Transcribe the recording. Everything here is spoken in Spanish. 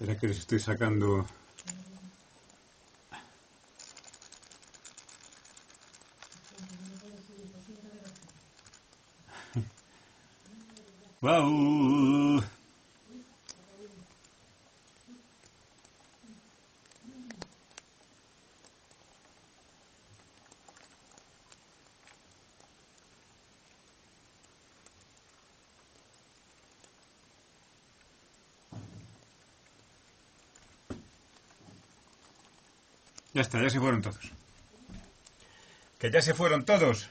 ¿Será que les estoy sacando? ¡Wow! Ya está, ya se fueron todos. Que ya se fueron todos.